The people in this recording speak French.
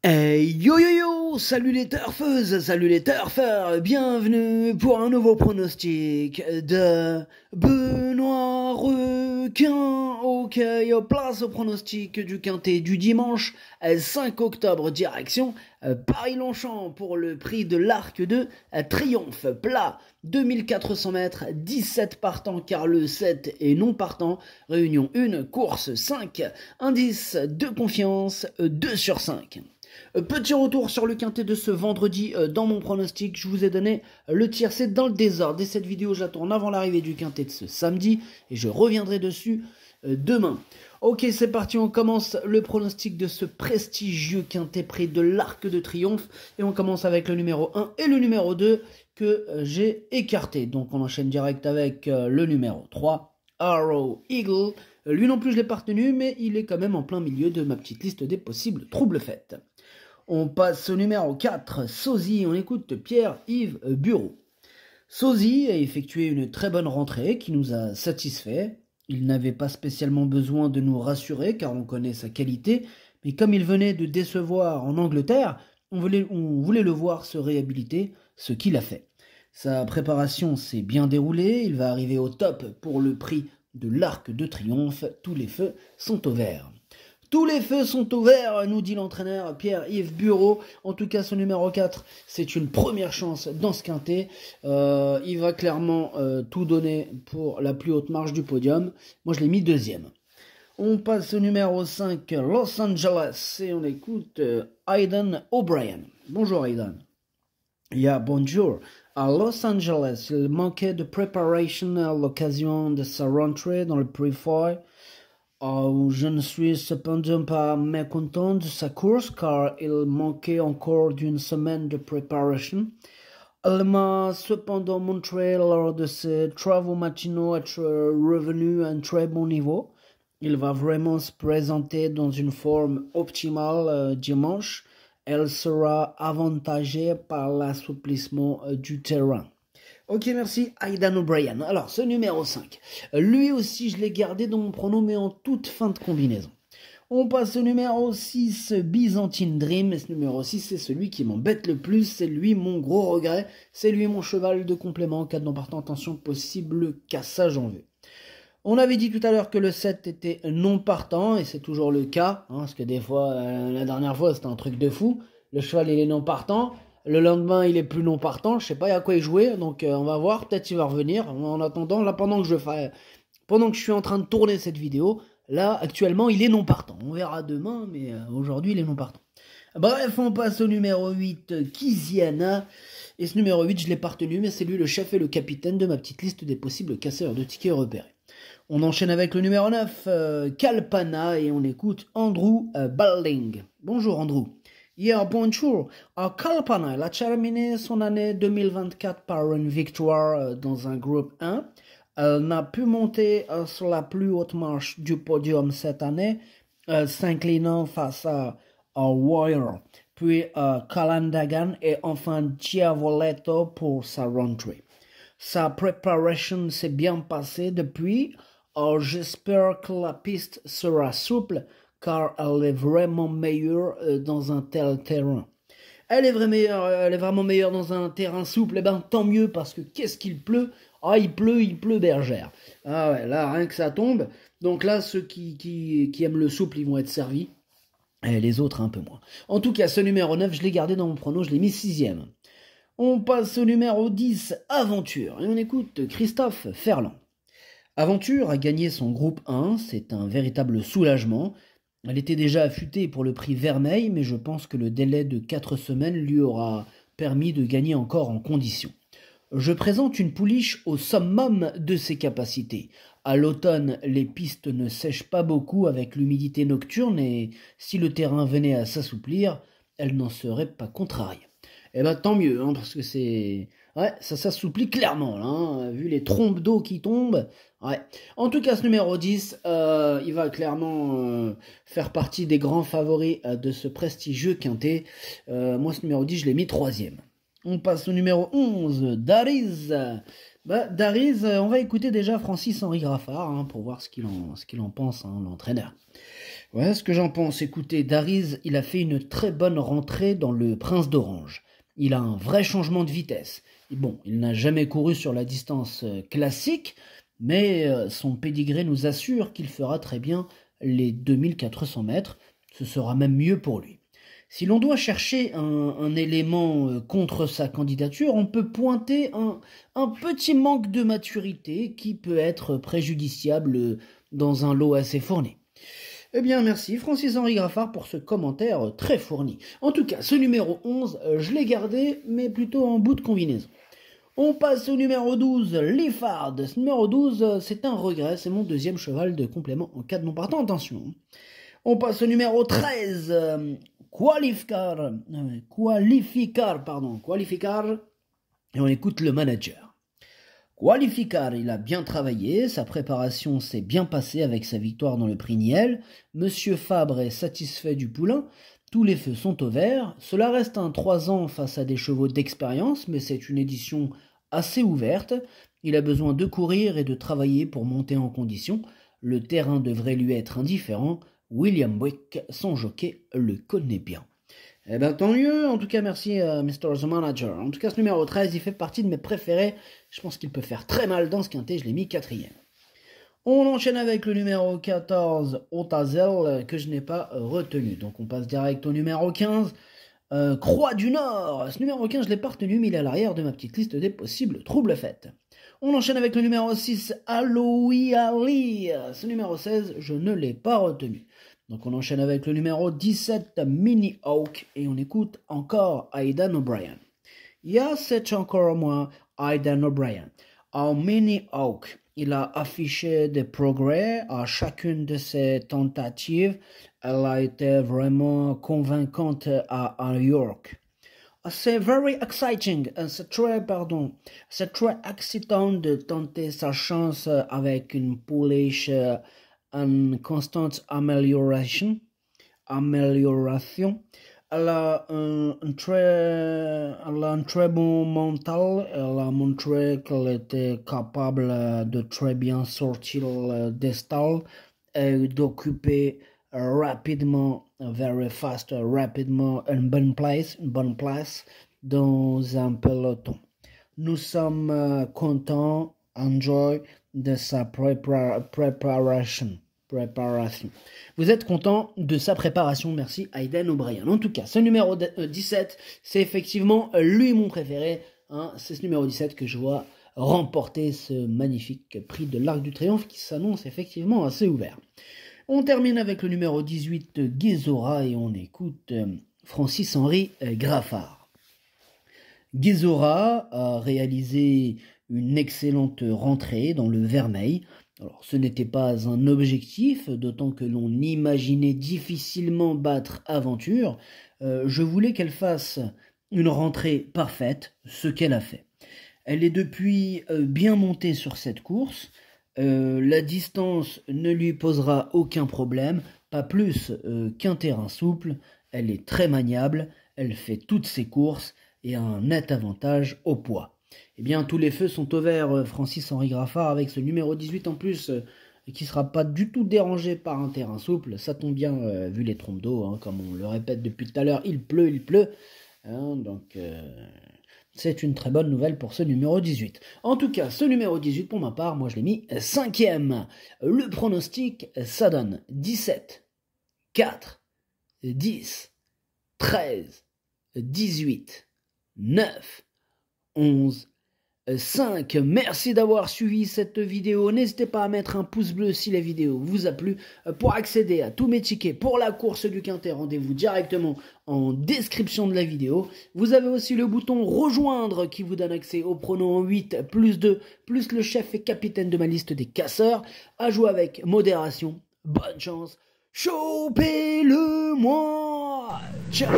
Hey yo yo yo, salut les turfeuses, salut les turfeurs, bienvenue pour un nouveau pronostic de Benoît Requin. Ok, place au pronostic du quintet du dimanche 5 octobre, direction Paris-Longchamp pour le prix de l'Arc de Triomphe. Plat 2400 mètres, 17 partants car le 7 est non partant. Réunion 1, course 5, indice de confiance 2 sur 5. Petit retour sur le quintet de ce vendredi dans mon pronostic. Je vous ai donné le tiercé dans le désordre. Et cette vidéo, je la tourne avant l'arrivée du quintet de ce samedi. Et je reviendrai dessus demain. Ok, c'est parti. On commence le pronostic de ce prestigieux quintet prix de l'Arc de Triomphe. Et on commence avec le numéro 1 et le numéro 2 que j'ai écarté. Donc on enchaîne direct avec le numéro 3, Arrow Eagle. Lui non plus je l'ai pas retenu, mais il est quand même en plein milieu de ma petite liste des possibles troubles faites. On passe au numéro 4, Sosie. On écoute Pierre-Yves Bureau. Sosie a effectué une très bonne rentrée qui nous a satisfait. Il n'avait pas spécialement besoin de nous rassurer car on connaît sa qualité, mais comme il venait de décevoir en Angleterre, on voulait le voir se réhabiliter, ce qu'il a fait. Sa préparation s'est bien déroulée, il va arriver au top pour le prix de l'Arc de Triomphe. Tous les feux sont au vert. Tous les feux sont ouverts, nous dit l'entraîneur Pierre-Yves Bureau. En tout cas, ce numéro 4, c'est une première chance dans ce quintet. Il va clairement tout donner pour la plus haute marge du podium. Moi, je l'ai mis deuxième. On passe au numéro 5, Los Angeles, et on écoute Aidan O'Brien. Bonjour Aidan. Bonjour. À Los Angeles, il manquait de préparation à l'occasion de sa rentrée dans le Prix Fort. Je ne suis cependant pas mécontent de sa course car il manquait encore d'une semaine de préparation. Elle m'a cependant montré lors de ses travaux matinaux être revenu à un très bon niveau. Il va vraiment se présenter dans une forme optimale dimanche. Elle sera avantagée par l'assouplissement du terrain. Ok, merci, Aidan O'Brien. Alors, ce numéro 5, lui aussi, je l'ai gardé dans mon prono, mais en toute fin de combinaison. On passe au numéro 6, Byzantine Dream. Et ce numéro 6, c'est celui qui m'embête le plus. C'est lui mon gros regret. C'est lui mon cheval de complément. Cas de non partant, attention, possible cassage en vue. On avait dit tout à l'heure que le 7 était non partant, et c'est toujours le cas. Parce que des fois, la dernière fois, c'était un truc de fou. Le cheval, il est non partant. Le lendemain, il est plus non partant. Je sais pas à quoi il jouait, donc on va voir. Peut-être il va revenir. En attendant, là, pendant que je suis en train de tourner cette vidéo, là, actuellement, il est non partant. On verra demain, mais aujourd'hui, il est non partant. Bref, on passe au numéro 8, Kiziana. Et ce numéro 8, je l'ai pas retenu, mais c'est lui le chef et le capitaine de ma petite liste des possibles casseurs de tickets repérés. On enchaîne avec le numéro 9, Kalpana, et on écoute Andrew Balding. Bonjour Andrew. Bonjour. Kalpana, elle a terminé son année 2024 par une victoire dans un groupe 1. Elle n'a pu monter sur la plus haute marche du podium cette année, s'inclinant face à Warrior, puis Calandagan et enfin Diavoletto pour sa rentrée. Sa préparation s'est bien passée depuis. J'espère que la piste sera souple car elle est vraiment meilleure dans un tel terrain. Elle est vraiment meilleure dans un terrain souple. Eh ben tant mieux parce que qu'est-ce qu'il pleut. Ah, il pleut bergère. Ah ouais, là rien que ça tombe. Donc là ceux qui aiment le souple, ils vont être servis. Et les autres un peu moins. En tout cas, ce numéro 9, je l'ai gardé dans mon prono, je l'ai mis 6e. On passe au numéro 10, Aventure, et on écoute Christophe Ferland. Aventure a gagné son groupe 1, c'est un véritable soulagement. Elle était déjà affûtée pour le prix Vermeil, mais je pense que le délai de 4 semaines lui aura permis de gagner encore en condition. Je présente une pouliche au summum de ses capacités. À l'automne, les pistes ne sèchent pas beaucoup avec l'humidité nocturne et si le terrain venait à s'assouplir, elle n'en serait pas contrariée. Eh ben tant mieux, parce que c'est... Ouais, ça s'assouplit clairement, là, vu les trompes d'eau qui tombent. Ouais. En tout cas, ce numéro 10, il va clairement faire partie des grands favoris de ce prestigieux quintet. Moi, ce numéro 10, je l'ai mis 3e. On passe au numéro 11, Dariz. Dariz, on va écouter déjà Francis-Henri Graffard pour voir ce qu'il en pense, l'entraîneur. Ouais, ce que j'en pense, écoutez, Dariz, il a fait une très bonne rentrée dans le Prince d'Orange. Il a un vrai changement de vitesse. Et bon, il n'a jamais couru sur la distance classique, mais son pédigré nous assure qu'il fera très bien les 2400 mètres. Ce sera même mieux pour lui. Si l'on doit chercher un élément contre sa candidature, on peut pointer un petit manque de maturité qui peut être préjudiciable dans un lot assez fourni. Eh bien, merci Francis-Henri Graffard pour ce commentaire très fourni. En tout cas, ce numéro 11, je l'ai gardé, mais plutôt en bout de combinaison. On passe au numéro 12, Liffard. Ce numéro 12, c'est un regret, c'est mon deuxième cheval de complément en cas de non partant, attention. On passe au numéro 13, Qualificar, et on écoute le manager. Qualificar, il a bien travaillé, sa préparation s'est bien passée avec sa victoire dans le prix Niel. Monsieur Fabre est satisfait du poulain, tous les feux sont au vert. Cela reste un 3 ans face à des chevaux d'expérience, mais c'est une édition assez ouverte. Il a besoin de courir et de travailler pour monter en condition. Le terrain devrait lui être indifférent. William Wick, son jockey, le connaît bien. Eh ben tant mieux, en tout cas merci Mr. The Manager. En tout cas ce numéro 13, il fait partie de mes préférés. Je pense qu'il peut faire très mal dans ce quintet, je l'ai mis 4e. On enchaîne avec le numéro 14, Otazel, que je n'ai pas retenu. Donc on passe direct au numéro 15, Croix du Nord. Ce numéro 15, je ne l'ai pas retenu, mais il est à l'arrière de ma petite liste des possibles troubles faites. On enchaîne avec le numéro 6, Aloui Ali. Ce numéro 16, je ne l'ai pas retenu. Donc on enchaîne avec le numéro 17, Mini Hawk, et on écoute encore Aidan O'Brien. Yeah, c'est encore moi, Aidan O'Brien. En Mini Hawk, il a affiché des progrès à chacune de ses tentatives. Elle a été vraiment convaincante à New York. C'est very exciting, c'est très excitant de tenter sa chance avec une pouliche en constante amélioration. Elle a un très bon mental. Elle a montré qu'elle était capable de très bien sortir des stalles et d'occuper rapidement, very fast, rapidement une bonne place dans un peloton. Nous sommes contents, enjoy de sa préparation. Vous êtes content de sa préparation, merci Aidan O'Brien. En tout cas, ce numéro 17, c'est effectivement lui mon préféré. Hein, c'est ce numéro 17 que je vois remporter ce magnifique prix de l'Arc du Triomphe qui s'annonce effectivement assez ouvert. On termine avec le numéro 18, Guézora, et on écoute Francis-Henri Graffard. Guézora a réalisé une excellente rentrée dans le Vermeil. Alors, ce n'était pas un objectif, d'autant que l'on imaginait difficilement battre Aventure. Je voulais qu'elle fasse une rentrée parfaite, ce qu'elle a fait. Elle est depuis bien montée sur cette course. La distance ne lui posera aucun problème, pas plus qu'un terrain souple. Elle est très maniable, elle fait toutes ses courses et a un net avantage au poids. Eh bien, tous les feux sont au vert, Francis-Henri Graffard, avec ce numéro 18 en plus, qui ne sera pas du tout dérangé par un terrain souple. Ça tombe bien, vu les trompes d'eau, hein, comme on le répète depuis tout à l'heure, il pleut. Hein, donc, c'est une très bonne nouvelle pour ce numéro 18. En tout cas, ce numéro 18, pour ma part, moi je l'ai mis 5e. Le pronostic, ça donne 17, 4, 10, 13, 18, 9, 11, 5. Merci d'avoir suivi cette vidéo. N'hésitez pas à mettre un pouce bleu si la vidéo vous a plu. Pour accéder à tous mes tickets pour la course du Quintet, rendez-vous directement en description de la vidéo. Vous avez aussi le bouton rejoindre qui vous donne accès au prono en 8 plus 2 plus le chef et capitaine de ma liste des casseurs. À jouer avec modération. Bonne chance. Chopez-le-moi. Ciao.